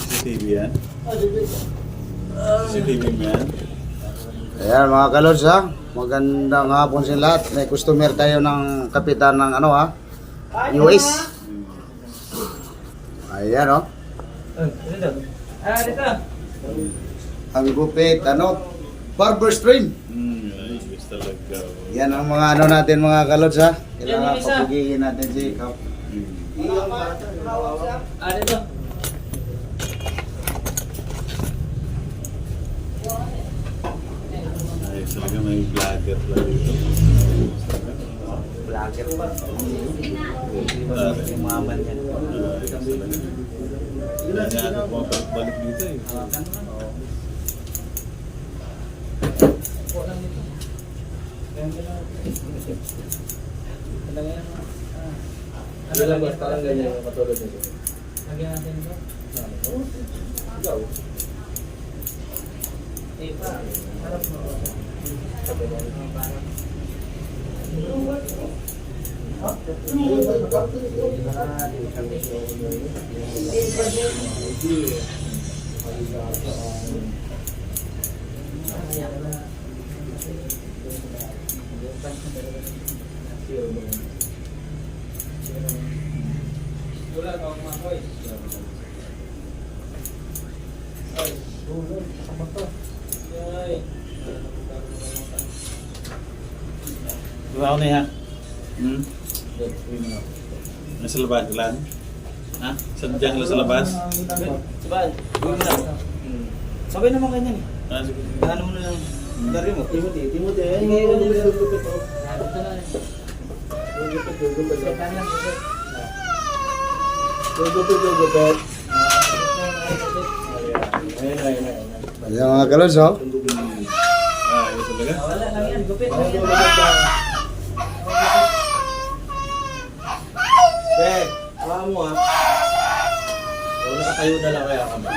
CCTV yan. CCTV mo yan. Ayan mga kalods ha. Magandang hapon sa lahat. May customer tayo ng kapitan ng ano ha. US. Ayan o. Dito. Ang gupit ano. Barber stream. Ayos talaga. Yan ang mga ano natin mga kalods ha. Yan Kailangan yung isa. papugihin natin si Kap. Dito. Ayos talaga, may vlogger pala dito. Vlogger pa. Yung maman yan. Ayos talaga. Wala niya ako bumabalik dito eh. Lalabas parang ganyan yung matulog nito. Lagyan natin ito. Ikaw. Pa, harap mo. Wala ka mga koy. Ay, ulo, kapato. Ay. Diba ako na yan? Nasa labas lang? Ha? Sadyang lang sa labas? Sabay, gawin mo na. Sabay naman ganyan eh. Ah, sige. Ano mo na lang. Dari mo. Timothy. Ay, Ngayon mo yung gupit o. Dito na. Gupit. Gupit. Ayan mga kalods ha. Ayos talaga. Wala lang yan. Gupit. Bek, alam mo ha. Wala ka tayo na lang kaya ka ba?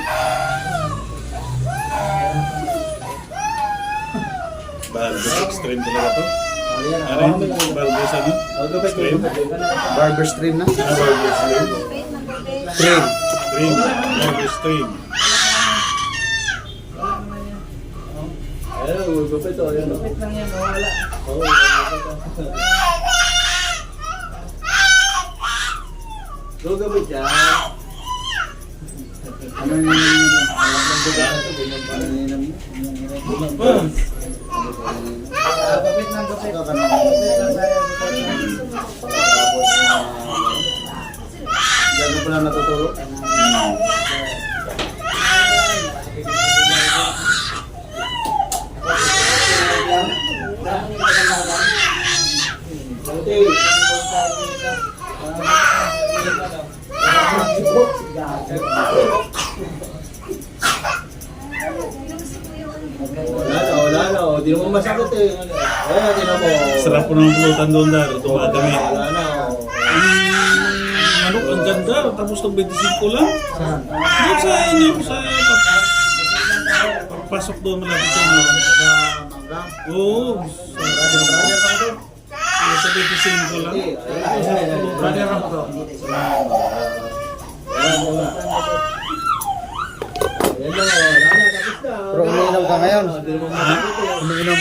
Barber extreme talaga to. Ano Ano yung barber sa ano? Extreme? Barber stream na. Ah, barber extreme. Stream. Extreme. Barber extreme. Ayun, gupit o. Ayun o. Gupit lang yan. Wala. Oo, gupit yan. Ano yung Gupit lang, gupit. Gano'n pa lang natutulog? Wala na. Di naman masakit eh. Ayan, di na mo. Sarap po ng pulutan doon dar. Tumadami. Wala na. Manok ang ganda. Tapos ng 25 lang. Doon sa inyo. Sa pagpasok doon malapit sa inyo. Oo. Sa 25 lang. Brother ako to. Ayan lang. Wala na. Tapos na. Pero umiinom ka ngayon. Di naman masakit eh. Umiinom